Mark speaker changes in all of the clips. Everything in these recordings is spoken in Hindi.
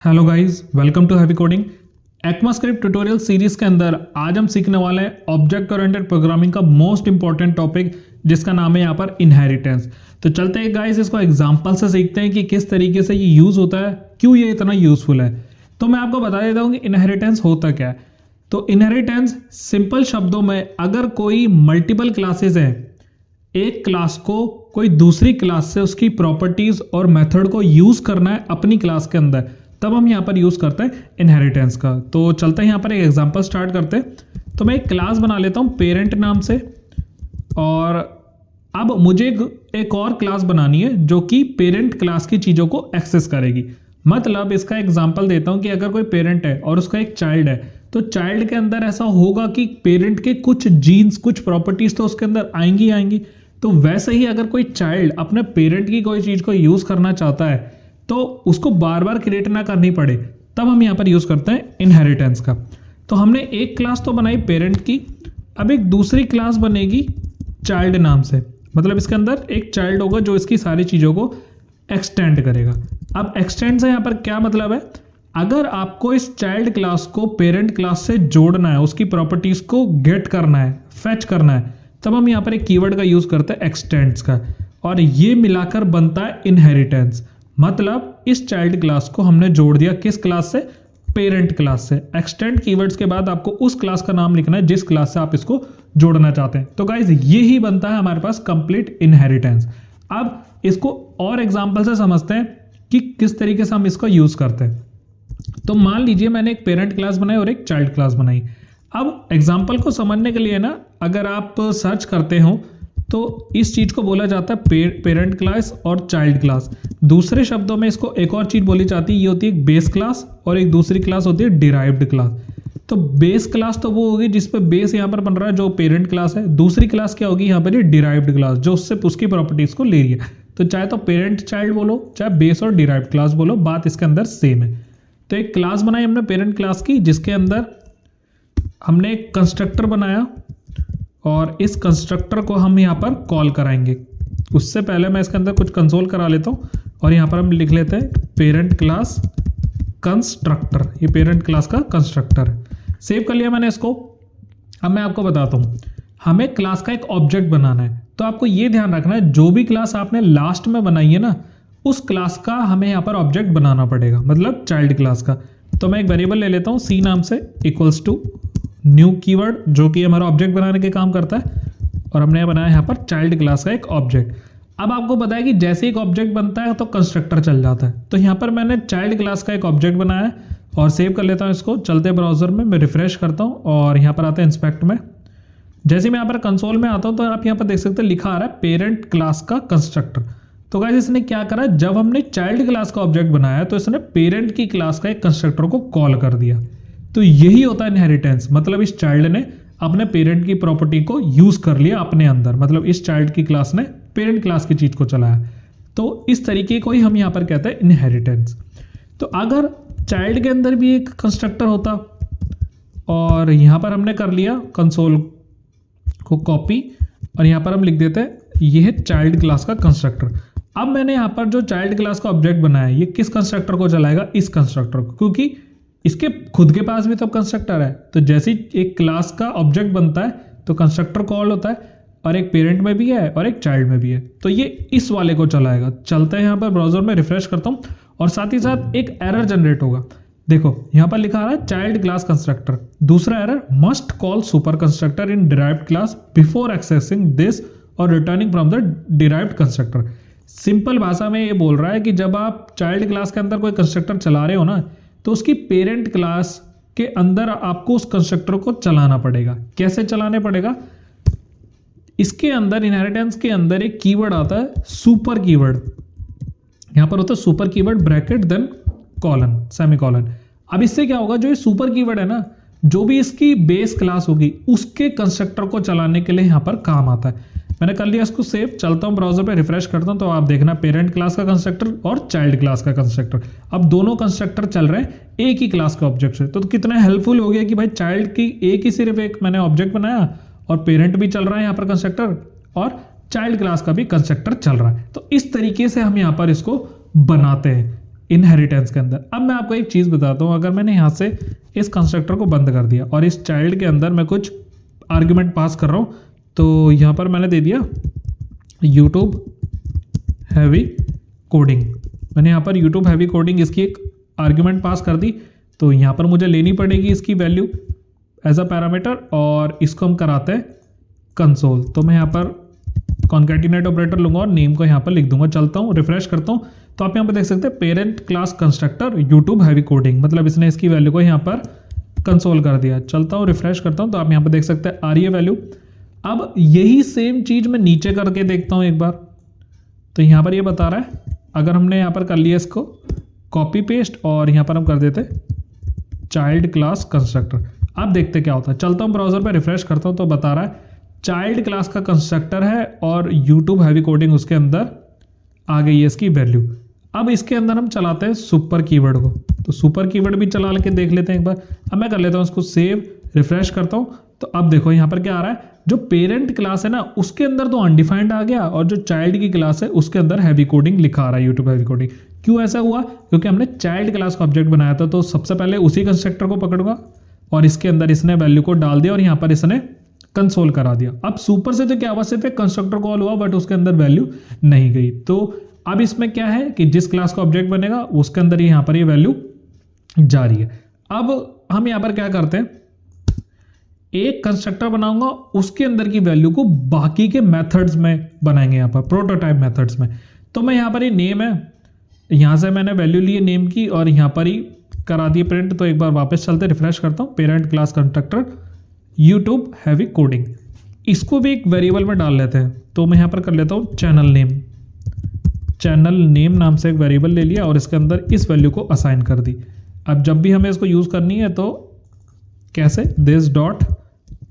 Speaker 1: Hello guys, welcome to heavy coding. ECMAScript tutorial series के अंदर आज हम सीखने वाले हैं ऑब्जेक्ट ओरिएंटेड प्रोग्रामिंग का मोस्ट इंपॉर्टेंट टॉपिक, जिसका नाम है यहाँ पर इनहेरिटेंस। तो चलते हैं गाइस, इसको एग्जांपल से सीखते हैं कि किस तरीके से ये यूज होता है, क्यों ये इतना यूजफुल है। तो मैं आपको बता देता हूँ कि इनहेरिटेंस होता क्या है। तो इनहेरिटेंस सिंपल शब्दों में, अगर कोई मल्टीपल क्लासेस हैं, एक क्लास को कोई दूसरी क्लास से उसकी प्रॉपर्टीज और मेथड को यूज करना है अपनी क्लास के अंदर, तब हम यहाँ पर यूज करते हैं इनहेरिटेंस का। तो चलते हैं यहाँ पर एक एग्जांपल स्टार्ट करते हैं। तो मैं एक क्लास बना लेता हूँ पेरेंट नाम से, और अब मुझे एक और क्लास बनानी है जो कि पेरेंट क्लास की चीज़ों को एक्सेस करेगी। मतलब इसका एग्जांपल देता हूँ कि अगर कोई पेरेंट है और उसका एक चाइल्ड है, तो चाइल्ड के अंदर ऐसा होगा कि पेरेंट के कुछ जीन्स, कुछ प्रॉपर्टीज तो उसके अंदर आएंगी। तो वैसे ही अगर कोई चाइल्ड अपने पेरेंट की कोई चीज़ को यूज़ करना चाहता है, तो उसको बार बार क्रिएट ना करनी पड़े, तब हम यहाँ पर यूज़ करते हैं इनहेरिटेंस का। तो हमने एक क्लास तो बनाई पेरेंट की, अब एक दूसरी क्लास बनेगी चाइल्ड नाम से। मतलब इसके अंदर एक चाइल्ड होगा जो इसकी सारी चीज़ों को एक्सटेंड करेगा। अब एक्सटेंड से यहाँ पर क्या मतलब है, अगर आपको इस चाइल्ड क्लास को पेरेंट क्लास से जोड़ना है, उसकी प्रॉपर्टीज़ को गेट करना है, फेच करना है, तब हम यहाँ पर एक कीवर्ड का यूज़ करते हैं एक्सटेंड्स का, और ये मिलाकर बनता है इनहेरिटेंस। मतलब इस चाइल्ड क्लास को हमने जोड़ दिया किस क्लास से, पेरेंट क्लास से। एक्सटेंड कीवर्ड्स के बाद आपको उस क्लास का नाम लिखना है जिस क्लास से आप इसको जोड़ना चाहते हैं। तो गाइज ये ही बनता है हमारे पास कंप्लीट इनहेरिटेंस। अब इसको और एग्जांपल से समझते हैं कि किस तरीके से हम इसको यूज करते हैं। तो मान लीजिए मैंने एक पेरेंट क्लास बनाई और एक चाइल्ड क्लास बनाई। अब एग्जाम्पल को समझने के लिए ना, अगर आप सर्च करते हो तो इस चीज़ को बोला जाता है पेरेंट क्लास और चाइल्ड क्लास। दूसरे शब्दों में इसको एक और चीज़ बोली जाती है, ये होती है एक बेस क्लास, और एक दूसरी क्लास होती है डिराइव्ड क्लास। तो बेस क्लास तो वो होगी जिस पे बेस यहाँ पर बन रहा है, जो पेरेंट क्लास है। दूसरी क्लास क्या होगी यहाँ पर, ये डिराइव्ड क्लास, जो उससे उसकी प्रॉपर्टीज़ को ले रही है। तो चाहे तो पेरेंट चाइल्ड बोलो, चाहे बेस और डिराइव्ड क्लास बोलो, बात इसके अंदर सेम है। तो एक क्लास बनाई हमने पेरेंट क्लास की, जिसके अंदर हमने एक कंस्ट्रक्टर बनाया, और इस कंस्ट्रक्टर को हम यहाँ पर कॉल कराएंगे। उससे पहले मैं इसके अंदर कुछ कंसोल करा लेता हूँ, और यहाँ पर हम लिख लेते हैं पेरेंट क्लास कंस्ट्रक्टर। ये पेरेंट क्लास का कंस्ट्रक्टर है। सेव कर लिया मैंने इसको। अब मैं आपको बताता हूँ, हमें क्लास का एक ऑब्जेक्ट बनाना है। तो आपको ये ध्यान रखना है, जो भी क्लास आपने लास्ट में बनाई है ना, उस क्लास का हमें यहाँ पर ऑब्जेक्ट बनाना पड़ेगा, मतलब चाइल्ड क्लास का। तो मैं एक वेरिएबल ले लेता हूँ सी नाम से, इक्वल्स टू न्यू कीवर्ड, जो कि हमारा ऑब्जेक्ट बनाने के काम करता है, और हमने बनाया यहाँ पर चाइल्ड क्लास का एक ऑब्जेक्ट। अब आपको पता है कि जैसे एक ऑब्जेक्ट बनता है तो कंस्ट्रक्टर चल जाता है। तो यहाँ पर मैंने चाइल्ड क्लास का एक ऑब्जेक्ट बनाया है, और सेव कर लेता हूँ इसको। चलते ब्राउजर में मैं रिफ्रेश करता हूँ, और यहाँ पर आते हैं इंस्पेक्ट में। जैसे मैं यहाँ पर कंसोल में आता हूँ, तो आप यहाँ पर देख सकते हैं लिखा आ रहा है पेरेंट क्लास का कंस्ट्रक्टर। तो गाइस इसने क्या करा, जब हमने चाइल्ड क्लास का ऑब्जेक्ट बनाया तो इसने पेरेंट की क्लास का एक कंस्ट्रक्टर को कॉल कर दिया। तो यही होता है इनहेरिटेंस। मतलब इस चाइल्ड ने अपने पेरेंट की प्रॉपर्टी को यूज कर लिया अपने अंदर, मतलब इस चाइल्ड की क्लास ने पेरेंट क्लास की चीज को चलाया। तो इस तरीके को ही हम यहाँ पर कहते हैं इनहेरिटेंस। तो अगर चाइल्ड के अंदर भी एक कंस्ट्रक्टर होता, और यहाँ पर हमने कर लिया कंसोल को कॉपी, और यहाँ पर हम लिख देते हैं ये है चाइल्ड क्लास का कंस्ट्रक्टर। अब मैंने यहाँ पर जो चाइल्ड क्लास का ऑब्जेक्ट बनाया है, ये किस कंस्ट्रक्टर को चलाएगा, इस कंस्ट्रक्टर को, क्योंकि इसके खुद के पास भी तो कंस्ट्रक्टर है। तो जैसे एक क्लास का ऑब्जेक्ट बनता है तो कंस्ट्रक्टर कॉल होता है, और एक पेरेंट में भी है और एक चाइल्ड में भी है। तो ये इस वाले को चलाएगा। चलते हैं यहाँ पर ब्राउजर में, रिफ्रेश करता हूँ, और साथ ही साथ एक एरर जनरेट होगा। देखो यहाँ पर लिखा आ रहा है चाइल्ड क्लास कंस्ट्रक्टर। दूसरा error, must call super constructor in derived class before accessing this और returning from the derived constructor. Simple भाषा में ये बोल रहा है कि जब आप चाइल्ड क्लास के अंदर कोई कंस्ट्रक्टर चला रहे हो ना, तो उसकी पेरेंट क्लास के अंदर आपको उस कंस्ट्रक्टर को चलाना पड़ेगा। कैसे चलाने पड़ेगा, इसके अंदर इनहेरिटेंस के अंदर एक कीवर्ड आता है सुपर कीवर्ड। यहां पर होता है super keyword bracket then colon semicolon. अब इससे क्या होगा, जो ये सुपर कीवर्ड है ना, जो भी इसकी बेस क्लास होगी उसके कंस्ट्रक्टर को चलाने के लिए यहां पर काम आता है। मैंने कर लिया इसको सेव। चलता हूँ ब्राउजर पे, रिफ्रेश करता हूँ, तो आप देखना पेरेंट क्लास का कंस्ट्रक्टर और चाइल्ड क्लास का कंस्ट्रक्टर, अब दोनों कंस्ट्रक्टर चल रहे हैं एक ही क्लास के ऑब्जेक्ट से। तो कितना हेल्पफुल हो गया कि भाई चाइल्ड की एक ही सिर्फ एक मैंने ऑब्जेक्ट बनाया, और पेरेंट भी चल रहा है यहाँ पर कंस्ट्रक्टर, और चाइल्ड क्लास का भी कंस्ट्रक्टर चल रहा है। तो इस तरीके से हम यहाँ पर इसको बनाते हैं। इनहेरिटेंस के अंदर। अब मैं आपको एक चीज़ बताता हूँ, अगर मैंने यहाँ से इस कंस्ट्रक्टर को बंद कर दिया और इस चाइल्ड के अंदर मैं कुछ आर्ग्यूमेंट पास कर रहा हूँ, तो यहाँ पर मैंने दे दिया यूट्यूब हैवी कोडिंग। मैंने यहाँ पर यूट्यूब हैवी कोडिंग इसकी एक आर्ग्यूमेंट पास कर दी, तो यहाँ पर मुझे लेनी पड़ेगी इसकी वैल्यू एज अ पैरामीटर, और इसको हम कराते हैं कंसोल। तो मैं यहाँ पर कॉन्कैटिनेट ऑपरेटर लूंगा और नेम को यहाँ पर लिख दूंगा। चलता हूँ, रिफ्रेश करता हूँ, तो आप यहाँ पर देख सकते हैं parent class constructor YouTube heavy coding, मतलब इसने इसकी वैल्यू को यहाँ पर कंसोल कर दिया। चलता हूँ, रिफ्रेश करता हूँ, तो आप यहाँ पर देख सकते हैं आ रही है वैल्यू। अब यही सेम चीज़ मैं नीचे करके देखता हूँ एक बार, तो यहाँ पर ये बता रहा है, अगर हमने यहाँ पर कर लिया इसको कॉपी पेस्ट और यहाँ पर हम कर देते चाइल्ड क्लास कंस्ट्रक्टर। अब देखते क्या होता है। चलता हूँ ब्राउजर पे, रिफ्रेश करता हूँ, तो बता रहा है चाइल्ड क्लास का कंस्ट्रक्टर है और यूट्यूब हैवी कोडिंग उसके अंदर आ गई है इसकी वैल्यू। अब इसके अंदर हम चलाते हैं सुपर कीवर्ड को, तो सुपर कीवर्ड भी चला के देख लेते हैं एक बार। अब मैं कर लेता हूँ उसको सेव, रिफ्रेश करता हूँ, तो अब देखो यहाँ पर क्या आ रहा है, जो पेरेंट क्लास है ना उसके अंदर तो अनडिफाइंड आ गया, और जो चाइल्ड की क्लास है उसके अंदर हैवी कोडिंग लिखा आ रहा है यूट्यूब हैवी कोडिंग। क्यों ऐसा हुआ? क्योंकि हमने चाइल्ड क्लास का ऑब्जेक्ट बनाया था, तो सबसे पहले उसी कंस्ट्रक्टर को पकड़ूंगा और इसके अंदर इसने वैल्यू को डाल दिया और यहाँ पर इसने कंसोल करा दिया। अब सुपर से तो क्या हुआ, सिर्फ एक कंस्ट्रक्टर कॉल हुआ बट उसके अंदर वैल्यू नहीं गई। तो अब इसमें क्या है कि जिस क्लास का ऑब्जेक्ट बनेगा उसके अंदर यहाँ पर ये वैल्यू जा रही है। अब हम यहाँ पर क्या करते हैं, एक कंस्ट्रक्टर बनाऊंगा, उसके अंदर की वैल्यू को बाकी के मेथड्स में बनाएंगे, यहाँ पर प्रोटोटाइप मेथड्स में। तो मैं यहाँ पर ये नेम है, यहाँ से मैंने वैल्यू ली है नेम की और यहाँ पर ही करा दिए प्रिंट। तो एक बार वापस चलते, रिफ्रेश करता हूँ, parent class constructor YouTube heavy coding, इसको भी एक वेरिएबल में डाल लेते हैं। तो मैं यहाँ पर कर लेता हूँ चैनल नेम, चैनल नेम नाम से एक वेरिएबल ले लिया और इसके अंदर इस वैल्यू को असाइन कर दी। अब जब भी हमें इसको यूज़ करनी है तो कैसे, this dot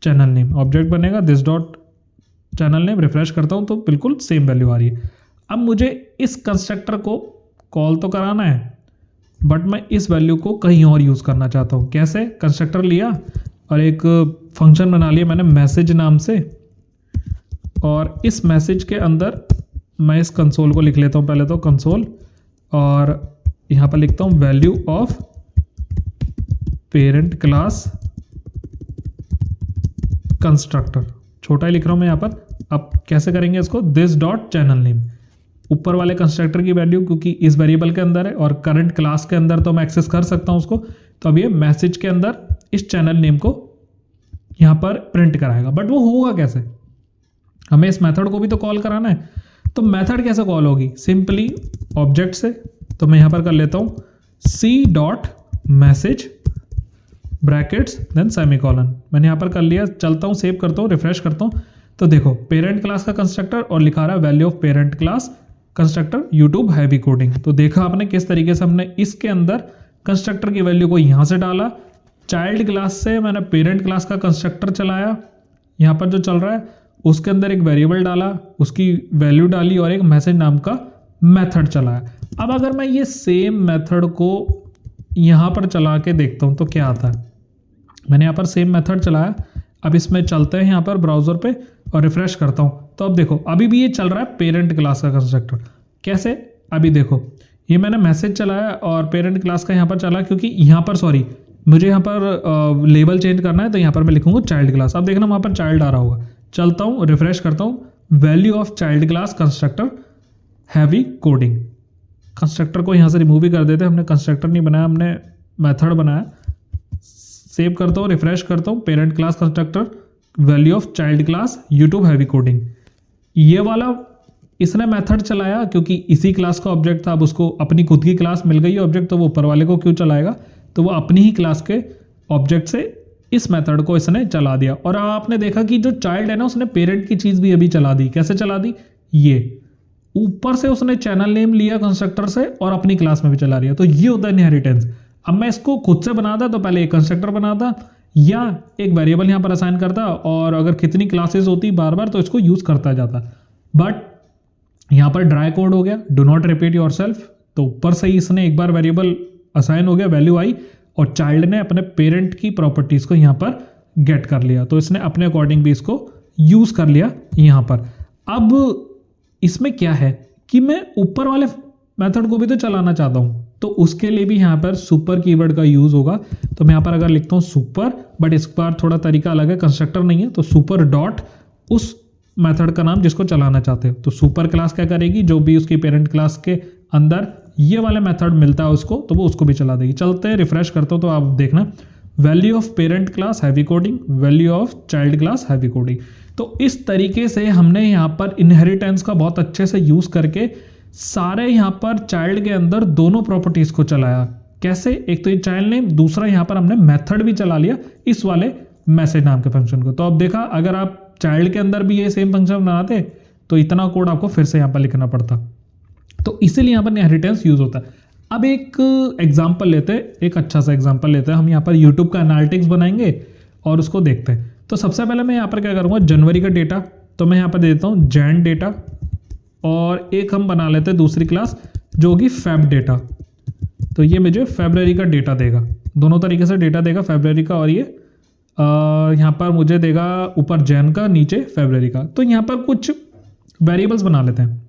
Speaker 1: channel name object बनेगा, this dot channel name. Refresh करता हूँ तो बिल्कुल सेम वैल्यू आ रही है। अब मुझे इस कंस्ट्रक्टर को कॉल तो कराना है बट मैं इस वैल्यू को कहीं और यूज़ करना चाहता हूँ। कैसे, कंस्ट्रक्टर लिया और एक फंक्शन बना लिया मैंने मैसेज नाम से, और इस मैसेज के अंदर मैं इस कंसोल को लिख लेता हूँ पहले तो कंसोल, और यहाँ पर लिखता हूँ value of parent class constructor, छोटा ही लिख रहा हूँ मैं यहाँ पर। अब कैसे करेंगे इसको, दिस डॉट चैनल नेम, ऊपर वाले कंस्ट्रक्टर की वैल्यू क्योंकि इस वेरिएबल के अंदर है और करंट क्लास के अंदर तो मैं एक्सेस कर सकता हूँ उसको। तो अब ये मैसेज के अंदर इस चैनल नेम को यहाँ पर प्रिंट कराएगा, बट वो होगा कैसे, हमें इस मेथड को भी तो कॉल कराना है। तो मेथड कैसे कॉल होगी, सिंपली ऑब्जेक्ट से। तो मैं यहाँ पर कर लेता हूँ c dot message brackets then semicolon, मैंने यहाँ पर कर लिया। चलता हूँ, सेव करता हूँ, रिफ्रेश करता हूँ, तो देखो पेरेंट क्लास का कंस्ट्रक्टर और लिखा रहा है value of parent class constructor YouTube heavy coding. तो देखा आपने किस तरीके से हमने इसके अंदर कंस्ट्रक्टर की वैल्यू को यहाँ से डाला, चाइल्ड क्लास से मैंने पेरेंट क्लास का कंस्ट्रक्टर चलाया, यहाँ पर जो चल रहा है उसके अंदर एक वेरिएबल डाला, उसकी वैल्यू डाली और एक मैसेज नाम का मेथड चलाया। अब अगर मैं ये सेम मेथड को यहाँ पर चला के देखता हूँ तो क्या आता है, मैंने यहाँ पर सेम मेथड चलाया। अब इसमें चलते हैं यहाँ पर ब्राउजर पे और रिफ्रेश करता हूँ, तो अब देखो अभी भी ये चल रहा है पेरेंट क्लास का कंस्ट्रक्टर। कैसे, अभी देखो ये मैंने मैसेज चलाया और पेरेंट क्लास का यहाँ पर चला, क्योंकि यहाँ पर सॉरी मुझे यहाँ पर लेबल चेंज करना है, तो यहाँ पर मैं लिखूंगा चाइल्ड क्लास। अब देखना वहाँ पर चाइल्ड आ रहा होगा। चलता हूँ, रिफ्रेश करता हूँ, value of child class constructor heavy coding. Constructor को यहाँ से रिमूव ही कर देते, हमने कंस्ट्रक्टर नहीं बनाया, हमने मेथड बनाया। सेव करता हूँ, रिफ्रेश करता हूँ, parent class constructor value of child class YouTube heavy coding. ये वाला इसने मेथड चलाया क्योंकि इसी क्लास का ऑब्जेक्ट था, अब उसको अपनी खुद की क्लास मिल गई ऑब्जेक्ट, तो वो ऊपर वाले को क्यों चलाएगा, तो वो अपनी ही क्लास के ऑब्जेक्ट से इस मेथड को इसने चला दिया। और आपने देखा कि जो चाइल्ड है ना उसने पेरेंट की चीज़ भी अभी चला दी। कैसे चला दी, ये ऊपर से उसने चैनल नेम लिया कंस्ट्रक्टर से और अपनी क्लास में भी चला दिया। तो ये होता है इनहेरिटेंस। अब मैं इसको खुद से बनाता तो पहले एक कंस्ट्रक्टर बनाता या एक वेरिएबल यहाँ पर असाइन करता, और अगर कितनी क्लासेस होती बार बार तो इसको यूज करता जाता। बट यहाँ पर ड्राई कोड हो गया, डू नॉट रिपीट योरसेल्फ। तो ऊपर से ही इसने एक बार वेरिएबल असाइन हो गया, वैल्यू आई, और चाइल्ड ने अपने पेरेंट की प्रॉपर्टीज को यहाँ पर गेट कर लिया, तो इसने अपने अकॉर्डिंग भी इसको यूज कर लिया यहाँ पर। अब इसमें क्या है कि मैं ऊपर वाले मेथड को भी तो चलाना चाहता हूँ, तो उसके लिए भी यहाँ पर सुपर कीवर्ड का यूज़ होगा। तो मैं यहाँ पर अगर लिखता हूँ सुपर, बट इस बार थोड़ा तरीका अलग है, कंस्ट्रक्टर नहीं है, तो सुपर डॉट उस मेथड का नाम जिसको चलाना चाहते हो। तो सुपर क्लास क्या करेगी, जो भी उसकी पेरेंट क्लास के अंदर ये वाला मेथड मिलता है उसको, तो वो उसको भी चला देगी। चलते हैं, रिफ्रेश करता हूँ तो आप देखना, value of parent class heavy coding, value of child class heavy coding. तो इस तरीके से हमने यहाँ पर इनहेरिटेंस का बहुत अच्छे से यूज़ करके सारे यहाँ पर चाइल्ड के अंदर दोनों प्रॉपर्टीज़ को चलाया। कैसे, एक तो ये चाइल्ड नेम, दूसरा यहाँ पर हमने मेथड भी चला लिया इस वाले मैसेज नाम के फंक्शन को। तो अब देखा, अगर आप चाइल्ड के अंदर भी ये सेम फंक्शन बनाते तो इतना कोड आपको फिर से यहाँ पर लिखना पड़ता। तो इसीलिए यहाँ पर इनहेरिटेंस यूज़ होता है। अब एक एग्जाम्पल लेते हैं, एक अच्छा सा एग्जाम्पल लेते हैं। हम यहाँ पर यूट्यूब का एनालिटिक्स बनाएंगे और उसको देखते हैं। तो सबसे पहले मैं यहाँ पर क्या करूँगा, जनवरी का डेटा, तो मैं यहाँ पर दे देता हूँ जैन डेटा, और एक हम बना लेते हैं दूसरी क्लास जो होगी फेब डेटा। तो ये मुझे फरवरी का डेटा देगा, दोनों तरीके से डेटा देगा, फरवरी का, और ये यहाँ पर मुझे देगा ऊपर जैन का, नीचे फरवरी का। तो यहाँ पर कुछ वेरिएबल्स बना लेते हैं,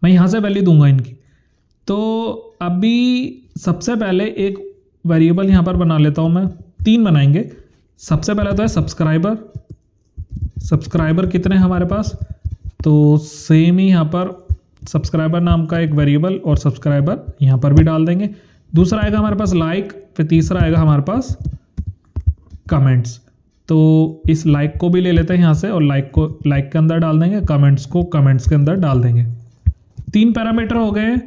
Speaker 1: मैं यहाँ से वैल्यू दूंगा इनकी। तो अभी सबसे पहले एक वेरिएबल यहाँ पर बना लेता हूँ मैं, 3 बनाएंगे। सबसे पहले तो है सब्सक्राइबर, सब्सक्राइबर कितने हैं हमारे पास, तो सेम ही यहाँ पर सब्सक्राइबर नाम का एक वेरिएबल और सब्सक्राइबर यहाँ पर भी डाल देंगे। दूसरा आएगा हमारे पास लाइक, फिर तीसरा आएगा हमारे पास कमेंट्स। तो इस लाइक को भी ले लेते हैं यहाँ से, और लाइक को लाइक के अंदर डाल देंगे, कमेंट्स को कमेंट्स के अंदर डाल देंगे। 3 पैरामीटर हो गए,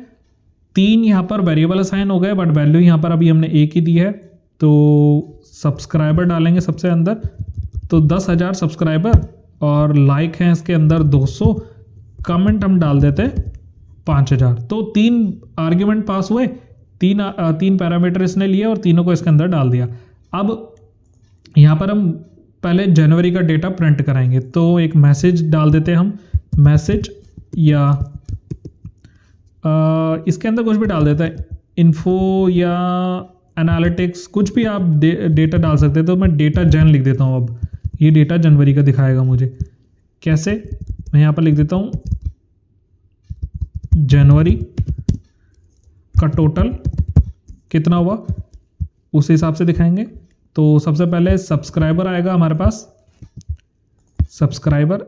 Speaker 1: 3 यहाँ पर वेरिएबल असाइन हो गए, बट वैल्यू यहाँ पर अभी हमने एक ही दी है। तो सब्सक्राइबर डालेंगे सबसे अंदर, तो 10,000 सब्सक्राइबर, और लाइक हैं इसके अंदर 200, कमेंट हम डाल देते हैं 5,000। तो 3 आर्ग्यूमेंट पास हुए, 3 पैरामीटर इसने लिए और तीनों को इसके अंदर डाल दिया। अब यहाँ पर हम पहले जनवरी का डेटा प्रिंट कराएंगे, तो एक मैसेज डाल देते हैं हम, मैसेज, या इसके अंदर कुछ भी डाल देते हैं, इन्फो या एनालिटिक्स, कुछ भी आप डेटा डाल सकते हैं। तो मैं डेटा जैन लिख देता हूँ। अब ये डेटा जनवरी का दिखाएगा मुझे, कैसे, मैं यहाँ पर लिख देता हूँ जनवरी का टोटल कितना हुआ, उस हिसाब से दिखाएंगे। तो सबसे पहले सब्सक्राइबर आएगा हमारे पास, सब्सक्राइबर।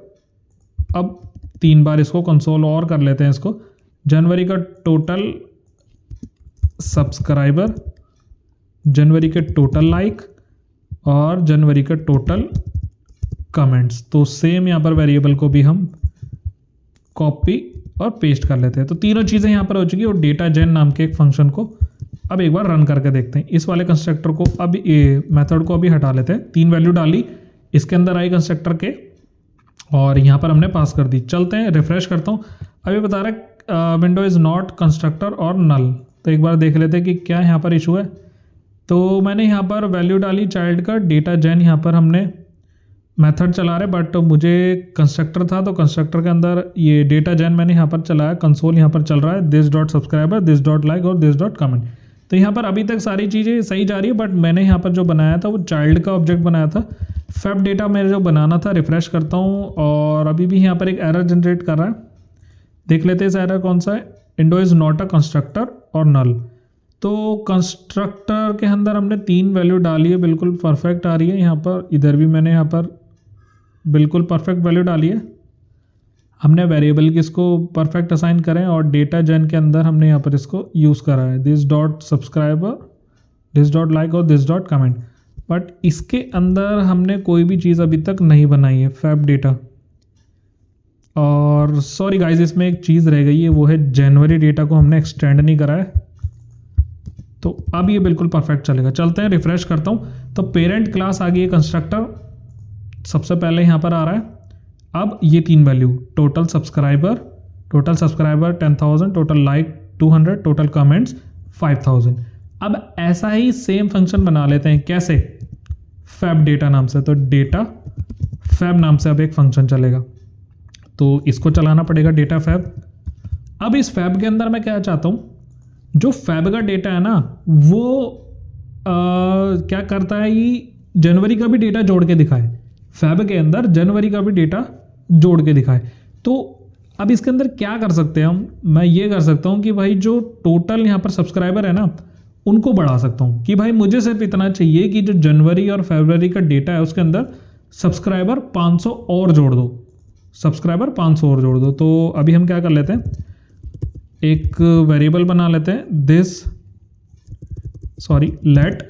Speaker 1: अब 3 बार इसको कंसोल और कर लेते हैं इसको, जनवरी का टोटल सब्सक्राइबर, जनवरी के टोटल लाइक, और जनवरी का टोटल कमेंट्स। तो सेम यहाँ पर वेरिएबल को भी हम कॉपी और पेस्ट कर लेते हैं। तो तीनों चीज़ें यहाँ पर हो चुकी है, और डेटा जेन नाम के एक फंक्शन को अब एक बार रन करके देखते हैं। इस वाले कंस्ट्रक्टर को अब ये मेथड को अभी हटा लेते हैं। 3 वैल्यू डाली, इसके अंदर आई कंस्ट्रक्टर के, और यहाँ पर हमने पास कर दी। चलते हैं, रिफ्रेश करता हूँ। अभी बता रहा है विंडो इज़ नॉट कंस्ट्रक्टर और नल। तो एक बार देख लेते हैं कि क्या यहाँ पर इशू है। तो मैंने यहाँ पर वैल्यू डाली चाइल्ड का, डेटा जेन यहाँ पर हमने मेथड चला रहे, बट मुझे कंस्ट्रक्टर था, तो कंस्ट्रक्टर के अंदर ये डेटा जेन मैंने यहाँ पर चलाया, कंसोल यहाँ पर चल रहा है, this dot subscriber, this dot like और दिस डॉट कमेंट। तो यहाँ पर अभी तक सारी चीज़ें सही जा रही है, बट मैंने यहाँ पर जो बनाया था वो चाइल्ड का ऑब्जेक्ट बनाया था। फेब डेटा मेरे जो बनाना था, रिफ्रेश करता हूँ, और अभी भी यहाँ पर एक एरर जनरेट कर रहा है। देख लेते हैं इस एरर कौन सा है, window is not a constructor और नल। तो कंस्ट्रक्टर के अंदर हमने 3 वैल्यू डाली है, बिल्कुल परफेक्ट आ रही है। यहाँ पर इधर भी मैंने यहाँ पर बिल्कुल परफेक्ट वैल्यू डाली है। हमने वेरिएबल की इसको परफेक्ट असाइन करें, और डेटा जेन के अंदर हमने यहाँ पर इसको यूज़ करा है, this dot subscriber, this dot like और दिस डॉट कमेंट। बट इसके अंदर हमने कोई भी चीज़ अभी तक नहीं बनाई है, फैब डेटा। और सॉरी गाइस, इसमें एक चीज़ रह गई है, वो है जनवरी डेटा को हमने एक्सटेंड नहीं करा है। तो अब ये बिल्कुल परफेक्ट चलेगा। चलते हैं, रिफ्रेश करता हूँ। तो पेरेंट क्लास आ गई है, कंस्ट्रक्टर सबसे पहले यहाँ पर आ रहा है। अब ये 3 value, total subscriber 10,000, total like 200, total comments 5,000। अब ऐसा ही सेम फंक्शन बना लेते हैं, कैसे, फैब डेटा नाम से। तो डेटा फैब नाम से अब एक फंक्शन चलेगा, तो इसको चलाना पड़ेगा, डेटा फैब। अब इस फैब के अंदर मैं क्या चाहता हूँ, जो फैब का डेटा है ना, वो क्या करता है, ये जनवरी का भी डेटा जोड़ के दिखाए, फैब के अंदर जनवरी का भी डेटा जोड़ के दिखाए। तो अब इसके अंदर क्या कर सकते हैं हम, मैं ये कर सकता हूँ कि भाई जो टोटल यहाँ पर सब्सक्राइबर है ना उनको बढ़ा सकता हूँ कि भाई मुझे सिर्फ इतना चाहिए कि जो जनवरी और फरवरी का डेटा है उसके अंदर सब्सक्राइबर 500 और जोड़ दो, सब्सक्राइबर 500 और जोड़ दो। तो अभी हम क्या कर लेते हैं, एक वेरिएबल बना लेते हैं लेट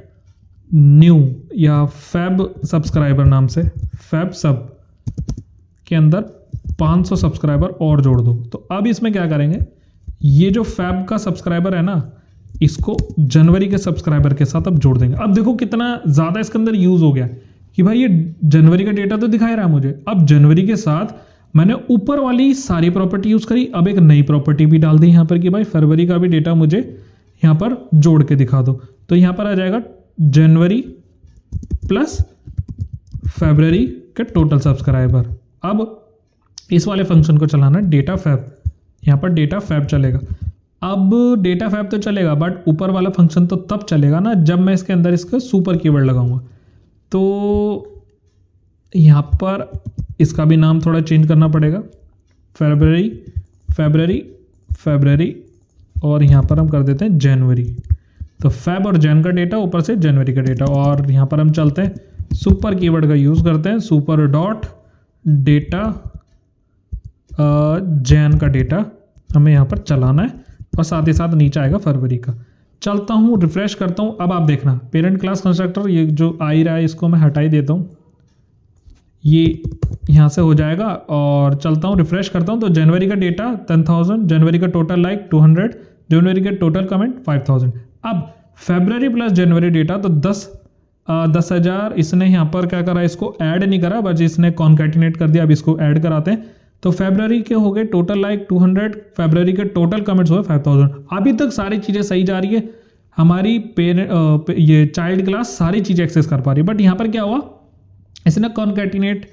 Speaker 1: न्यू या फैब सब्सक्राइबर नाम से, फैब सब के अंदर 500 सब्सक्राइबर और जोड़ दो। तो अब इसमें क्या करेंगे, ये जो फैब का सब्सक्राइबर है ना इसको जनवरी के सब्सक्राइबर के साथ अब जोड़ देंगे। अब देखो कितना ज़्यादा इसके अंदर यूज़ हो गया कि भाई ये जनवरी का डेटा तो दिखाई रहा है मुझे, अब जनवरी के साथ मैंने ऊपर वाली सारी प्रॉपर्टी यूज़ करी, अब एक नई प्रॉपर्टी भी डाल दी यहाँ पर कि भाई फरवरी का भी डेटा मुझे यहाँ पर जोड़ के दिखा दो। तो यहाँ पर आ जाएगा जनवरी प्लस फरवरी के टोटल सब्सक्राइबर। अब इस वाले फंक्शन को चलाना डेटा फैब, यहाँ पर डेटा फैब चलेगा। अब डेटा फैब तो चलेगा बट ऊपर वाला फंक्शन तो तब चलेगा ना जब मैं इसके अंदर इसका सुपर कीवर्ड लगाऊंगा। तो यहाँ पर इसका भी नाम थोड़ा चेंज करना पड़ेगा, फरवरी फरवरी फरवरी और यहाँ पर हम कर देते हैं जनवरी। तो फैब और जैन का डेटा, ऊपर से जनवरी का डेटा, और यहाँ पर हम चलते हैं सुपर कीवर्ड का यूज़ करते हैं, सुपर डॉट डेटा जैन का डेटा हमें यहाँ पर चलाना है और साथ ही साथ नीचे आएगा फरवरी का। चलता हूँ रिफ्रेश करता हूँ। अब आप देखना पेरेंट क्लास कंस्ट्रक्टर ये जो आ ही रहा है इसको मैं हटा ही देता हूँ, ये यहाँ से हो जाएगा। और चलता हूँ रिफ्रेश करता हूँ तो जनवरी का डेटा 10,000, जनवरी का टोटल लाइक 200, जनवरी का टोटल कमेंट 5,000। अब फरवरी प्लस जनवरी डेटा तो 10,000 इसने यहाँ पर क्या करा, इसको ऐड नहीं करा बस इसने कॉन्कैटिनेट कर दिया। अब इसको ऐड कराते हैं तो फरवरी के हो गए टोटल लाइक 200, फरवरी के टोटल कमेंट्स हुए 5,000। अभी तक सारी चीज़ें सही जा रही है, हमारी ये चाइल्ड क्लास सारी चीज़ें एक्सेस कर पा रही है। बट यहाँ पर क्या हुआ, इसने कॉन्कैटिनेट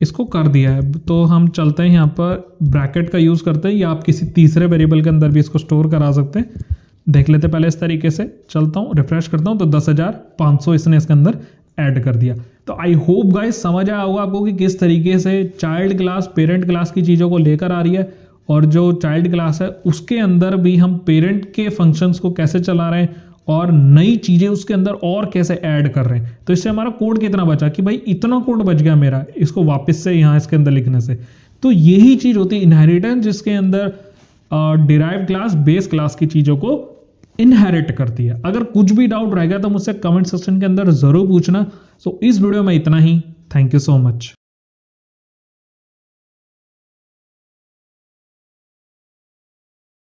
Speaker 1: इसको कर दिया है। तो हम चलते हैं यहाँ पर ब्रैकेट का यूज़ करते हैं या आप किसी तीसरे वेरिएबल के अंदर भी इसको स्टोर करा सकते हैं। देख लेते पहले इस तरीके से। चलता हूँ रिफ्रेश करता हूँ तो 10,500 इसने इसके अंदर ऐड कर दिया। तो आई होप गाइस समझ आया होगा आपको कि किस तरीके से चाइल्ड क्लास पेरेंट क्लास की चीज़ों को लेकर आ रही है, और जो चाइल्ड क्लास है उसके अंदर भी हम पेरेंट के फंक्शंस को कैसे चला रहे हैं और नई चीज़ें उसके अंदर और कैसे ऐड कर रहे हैं। तो इससे हमारा कोड कितना बचा कि भाई इतना कोड बच गया मेरा इसको वापस से यहाँ इसके अंदर लिखने से। तो यही चीज़ होती है इनहेरिटेंस, जिसके अंदर डिराइव क्लास बेस क्लास की चीज़ों को इनहेरिट करती है। अगर कुछ भी डाउट रहेगा तो मुझसे कमेंट सेक्शन के अंदर ज़रूर पूछना। सो इस वीडियो में इतना ही। Thank you so much.